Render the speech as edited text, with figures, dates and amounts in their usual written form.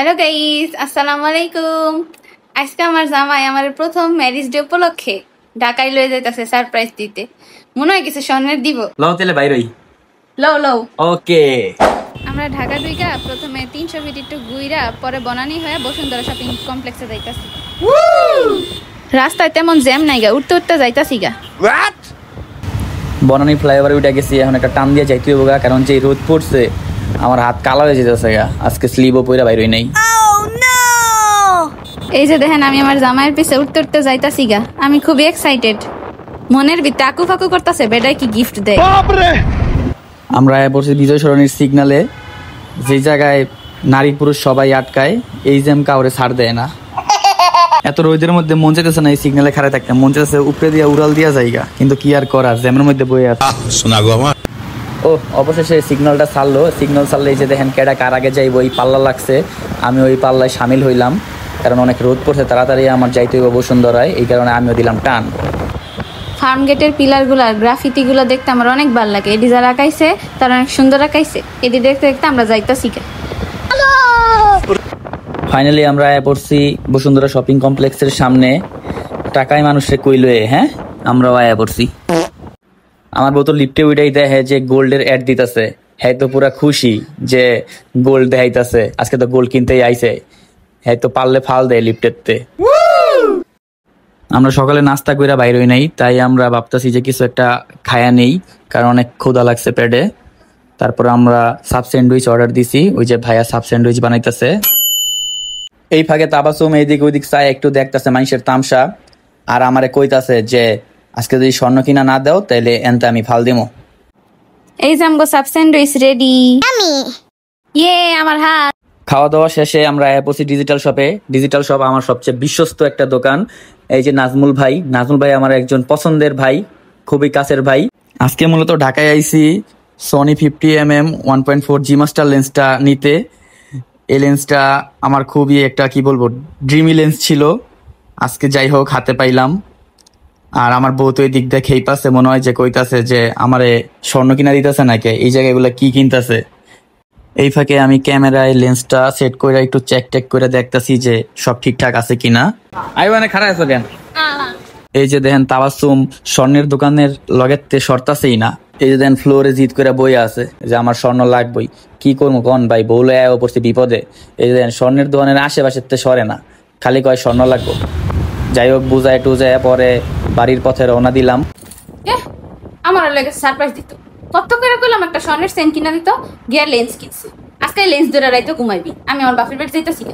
Hello guys, আসসালামু আলাইকুম। আজকে আমার জামাই আমার প্রথম ম্যারেজ ডে উপলক্ষে ঢাকায় লয়ে যাইতেছে সারপ্রাইজ দিতে। মনে হয় কিছু স্বর্ণের দিব। লও তাহলে বাইরই। লও লও। ওকে। আমরা ঢাকা দুইগা প্রথমে 300 ফিট একটু ঘুইরা পরে বনানী হয়ে বসুন্ধরা শপিং কমপ্লেক্সে যাইতাছি। রাস্তায় তেমন জ্যাম নাই গা, উঠতে উঠতে যাইতাছি গা। বনানী ফ্লাইওভারে উঠে গেছি, এখন একটা টান দিয়ে যাইতে হইব গা, কারণ যে রোদ পড়ছে আমার হাত কালো হয়ে যেতেছে গা। আজকে স্লিপও পইরা বাইরই নাই। এই যে দেখেন আমি আমার জামাইয়ের পিছে উঠতে উঠতে যাইতাছি গা। আমি খুবই এক্সাইটেড। মনের ভিতরে আকু ফাকু করতেছে বেডাই কি গিফট দেয়। আমরা বসে বিজয় সরণির সিগনালে, যে জায়গায় নারী পুরুষ সবাই আটকায়, এই জ্যাম কাউরে ছাড় দেয় না। এত রোদের মধ্যে মন চাইতেছে না এই সিগনালে খাড়া থাকতে, মন চাইতেছে উপরে দিয়া উড়াল দিয়া জায়গা, কিন্তু কি আর করার, জ্যামের মধ্যে বয়ে আছে। শোনা গো আমার। ও অবশেষে সিগন্যালটা ছাড়লো। সিগন্যাল ছাড়লে এই যে দেখেন কেডা কার আগে যাইব, ওই পাল্লা লাগছে। আমি ওই পাল্লায় সামিল হইলাম, কারণ অনেক রোদ পড়ছে, তাড়াতাড়ি আমার যাইতে হইব বসুন্ধরায়, এই কারণে আমিও দিলাম টান। ফার্ম গেটের পিলারগুলার গ্রাফিতিগুলো দেখতে আমার অনেক ভালো লাগে। এডি যারা আঁকাইছে তারা অনেক সুন্দর আঁকাইছে। এডি দেখতে দেখতে আমরা যাইতাছি গা। ফাইনালি আমরা পড়ছি বসুন্ধরা শপিং কমপ্লেক্সের সামনে। টাকায় মানুষে কইলয়ে, হ্যাঁ আমরাও আয়া পড়ছি। আমার বোতল লিফটে উইটাই দেখে যে গোল্ডের অ্যাড দিতেছে, হ্যাঁ তো পুরা খুশি যে গোল্ড দেখাইতেছে। আজকে তো গোল্ড কিনতেই আইছে, হ্যাঁ তো পারলে ফাল দেয় লিফটেরতে। আমরা সকালে নাস্তা কইরা বাইর হই নাই, তাই আমরা ভাবতেছি যে কিছু একটা খায়া নেই, কারণ অনেক ক্ষুধা লাগছে পেটে। তারপর আমরা সাব স্যান্ডউইচ অর্ডার দিছি, ওই যে ভাইয়া সাব স্যান্ডউইচ বানাইতেছে। এই ফাঁকে তাবাসুম এইদিক ওইদিক চাই একটু দেখতেছে মানুষের তামসা, আর আমারে কইতাছে যে আজকে যদি স্বর্ণ কিনা না দাও তাহলে এনতে আমি ফাল দিমো। এই যে আমগো সাব স্যান্ডউইচ রেডি। ইয়ে আমার হাত। খাওয়া দাওয়া শেষে আমরা পড়ছি ডিজিটাল শপে। ডিজিটাল শপ আমার সবচেয়ে বিশ্বস্ত একটা দোকান। এই যে নাজমুল ভাই আমার একজন পছন্দের ভাই, খুবই কাছের ভাই। আজকে মূলত ঢাকায় আইছি সনি 50mm 1.4G মাস্টার লেন্সটা নিতে। এই লেন্সটা আমার খুবই একটা কি বলবো ড্রিমি লেন্স ছিল, আজকে যাই হোক হাতে পাইলাম। আর আমার বউ তো এই দিক দিয়ে খেই পাচ্ছে, মনে হয় যে কইতাছে যে আমারে স্বর্ণ কিনা দিতেছে নাকি, এই জায়গায় এগুলা কি কিনতেছে। এই ফাঁকে আমি ক্যামেরায় লেন্সটা সেট করে একটু চেক টেক করে দেখতেছি যে সব ঠিকঠাক আছে কিনা। আইবানে খারাপ আছে কেন? এই যে দেখেন তাবাসুম স্বর্ণের দোকানের লগেতে সরতাছেই না। এই যে দেখেন ফ্লোরে জিদ করে বই আছে যে আমার স্বর্ণ লাগবেই। কি করবো কন ভাই, বউলে পড়ছে বিপদে। এই যে দেখেন স্বর্ণের দোকানের আশেপাশের সরে না, খালি কয় স্বর্ণ লাগবো। যাই হোক বুঝায় টুজায় পরে বাড়ির পথে রওনা দিলাম। আমার লাগে সারপ্রাইজ দিত। কত করে কইলাম একটা স্বর্ণের চেন কিনা দিত, গিয়া লেন্স কিনছি। আজকে লেন্স ধরে রাইতে ঘুমাইবি। আমি আমার বাপের বাড়ি যাইতাছি।